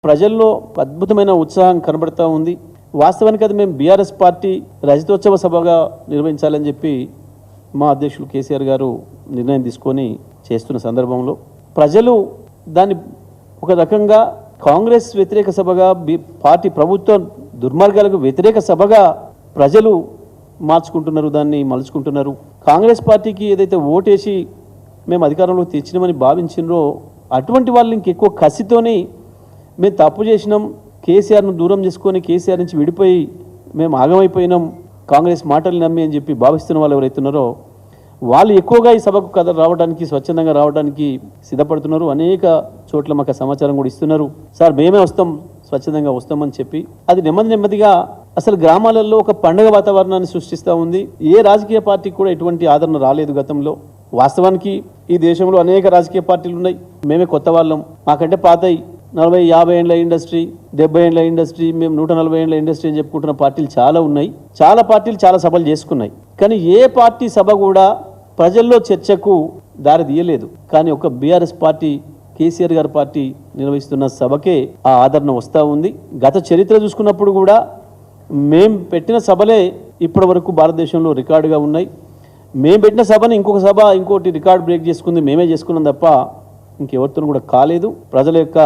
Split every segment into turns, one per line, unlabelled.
ప్రజల్లో అద్భుతమైన ఉత్సాహం కనబడతా ఉంది. వాస్తవానికి అది మేము బీఆర్ఎస్ పార్టీ రజతోత్సవ సభగా నిర్వహించాలని చెప్పి మా అధ్యక్షులు కేసీఆర్ గారు నిర్ణయం తీసుకొని చేస్తున్న సందర్భంలో ప్రజలు దాన్ని ఒక రకంగా కాంగ్రెస్ వ్యతిరేక సభగా పార్టీ ప్రభుత్వ దుర్మార్గాలకు వ్యతిరేక సభగా ప్రజలు మార్చుకుంటున్నారు, దాన్ని మలుచుకుంటున్నారు. కాంగ్రెస్ పార్టీకి ఏదైతే ఓటేసి మేము అధికారంలో తెచ్చినామని భావించినరో అటువంటి వాళ్ళు ఇంకెక్కువ కసితోని మేము తప్పు చేసినాం, కేసీఆర్ను దూరం చేసుకొని కేసీఆర్ నుంచి విడిపోయి మేము ఆగమైపోయినాం, కాంగ్రెస్ మాటలు నమ్మి అని చెప్పి భావిస్తున్న వాళ్ళు ఎవరైతున్నారో వాళ్ళు ఎక్కువగా ఈ సభకు కథ రావడానికి, స్వచ్ఛందంగా రావడానికి సిద్ధపడుతున్నారు. అనేక చోట్ల మాకు సమాచారం కూడా ఇస్తున్నారు. సార్ మేమే వస్తాం, స్వచ్ఛందంగా వస్తామని చెప్పి అది నెమ్మదిగా అసలు గ్రామాలలో ఒక పండుగ వాతావరణాన్ని సృష్టిస్తూ ఉంది. ఏ రాజకీయ పార్టీకి కూడా ఎటువంటి ఆదరణ రాలేదు గతంలో. వాస్తవానికి ఈ దేశంలో అనేక రాజకీయ పార్టీలు ఉన్నాయి. మేమే కొత్త వాళ్ళం, మాకంటే పాతయి 40-50 ఏళ్ళ ఇండస్ట్రీ, 70 ఏళ్ళ ఇండస్ట్రీ, మేము 140 ఏళ్ళ ఇండస్ట్రీ అని చెప్పుకుంటున్న పార్టీలు చాలా ఉన్నాయి. చాలా పార్టీలు చాలా సభలు చేసుకున్నాయి. కానీ ఏ పార్టీ సభ కూడా ప్రజల్లో చర్చకు దారి తీయలేదు. కానీ ఒక బీఆర్ఎస్ పార్టీ, కేసీఆర్ గారి పార్టీ నిర్వహిస్తున్న సభకే ఆ ఆదరణ వస్తూ ఉంది. గత చరిత్ర చూసుకున్నప్పుడు కూడా మేం పెట్టిన సభలే ఇప్పటి వరకు భారతదేశంలో రికార్డుగా ఉన్నాయి. మేము పెట్టిన సభని ఇంకొక సభ ఇంకోటి రికార్డు బ్రేక్ చేసుకుంది మేమే చేసుకున్నాం తప్ప ఇంకెవరితో కూడా కాలేదు. ప్రజల యొక్క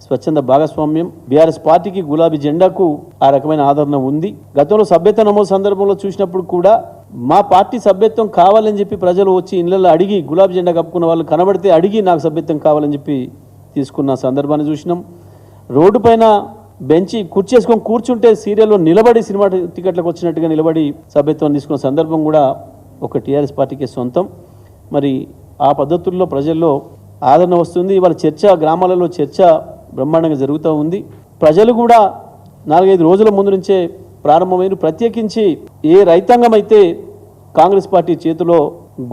స్వచ్ఛంద భాగస్వామ్యం, బీఆర్ఎస్ పార్టీకి, గులాబీ జెండాకు ఆ రకమైన ఆదరణ ఉంది. గతంలో సభ్యత్వ నమోదు సందర్భంలో చూసినప్పుడు కూడా మా పార్టీ సభ్యత్వం కావాలని చెప్పి ప్రజలు వచ్చి ఇళ్లలో అడిగి, గులాబీ జెండా కప్పుకున్న వాళ్ళు కనబడితే అడిగి నాకు సభ్యత్వం కావాలని చెప్పి తీసుకున్న సందర్భాన్ని చూసినాం. రోడ్డు పైన బెంచి కుర్చేసుకొని కూర్చుంటే సీరియల్లో నిలబడి సినిమా టికెట్లకు వచ్చినట్టుగా నిలబడి సభ్యత్వం తీసుకున్న సందర్భం కూడా ఒక టీఆర్ఎస్ పార్టీకి సొంతం. మరి ఆ పద్ధతుల్లో ప్రజల్లో ఆదరణ వస్తుంది. ఇవాళ చర్చ, గ్రామాలలో చర్చ బ్రహ్మాండంగా జరుగుతూ ఉంది. ప్రజలు కూడా 4-5 రోజుల ముందు నుంచే ప్రారంభమైన, ప్రత్యేకించి ఏ రైతాంగం అయితే కాంగ్రెస్ పార్టీ చేతిలో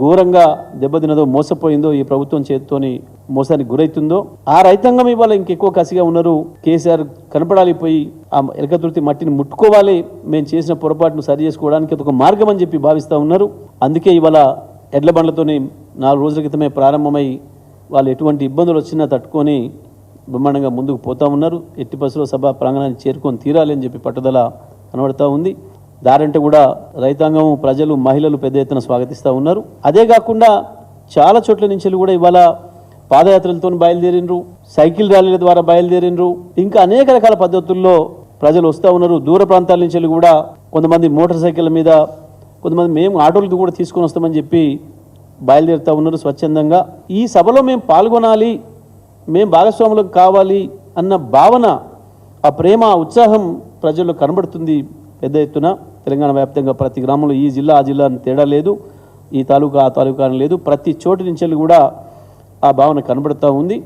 ఘోరంగా దెబ్బతిన్నదో, మోసపోయిందో, ఈ ప్రభుత్వం చేతితోని మోసానికి గురవుతుందో ఆ రైతాంగం ఇవాళ ఇంకెక్కువ కసిగా ఉన్నారు. కేసీఆర్ కనపడాలి, పోయి ఆ ఎలకతుర్తి మట్టిని ముట్టుకోవాలి, మేము చేసిన పొరపాటును సరి చేసుకోవడానికి ఒక మార్గం అని చెప్పి భావిస్తూ ఉన్నారు. అందుకే ఇవాళ ఎడ్ల బండ్లతోని 4 రోజుల క్రితమే ప్రారంభమై వాళ్ళు ఎటువంటి ఇబ్బందులు వచ్చినా తట్టుకొని బ్రహ్మాండంగా ముందుకు పోతూ ఉన్నారు. ఎట్టి బస్సులో సభ ప్రాంగణాన్ని చేరుకొని తీరాలి అని చెప్పి పట్టుదల కనబడుతూ ఉంది. దారంటే కూడా రైతాంగం, ప్రజలు, మహిళలు పెద్ద ఎత్తున స్వాగతిస్తూ ఉన్నారు. అదే కాకుండా చాలా చోట్ల నుంచి కూడా ఇవాళ పాదయాత్రలతో బయలుదేరినరు, సైకిల్ ర్యాలీల ద్వారా బయలుదేరినరు, ఇంకా అనేక రకాల పద్ధతుల్లో ప్రజలు వస్తూ ఉన్నారు. దూర ప్రాంతాల నుంచి కూడా కొంతమంది మోటార్ సైకిళ్ళ మీద, కొంతమంది మేము ఆటోలకి కూడా తీసుకొని వస్తామని చెప్పి బయలుదేరుతూ ఉన్నారు స్వచ్ఛందంగా. ఈ సభలో మేము పాల్గొనాలి, మేము భాగస్వాములకు కావాలి అన్న భావన, ఆ ప్రేమ, ఉత్సాహం ప్రజల్లో కనబడుతుంది పెద్ద ఎత్తున. తెలంగాణ వ్యాప్తంగా ప్రతి గ్రామంలో ఈ జిల్లా ఆ జిల్లా అని తేడా లేదు, ఈ తాలూకా ఆ తాలూకా అని లేదు, ప్రతి చోటు నుంచి కూడా ఆ భావన కనబడుతూ ఉంది.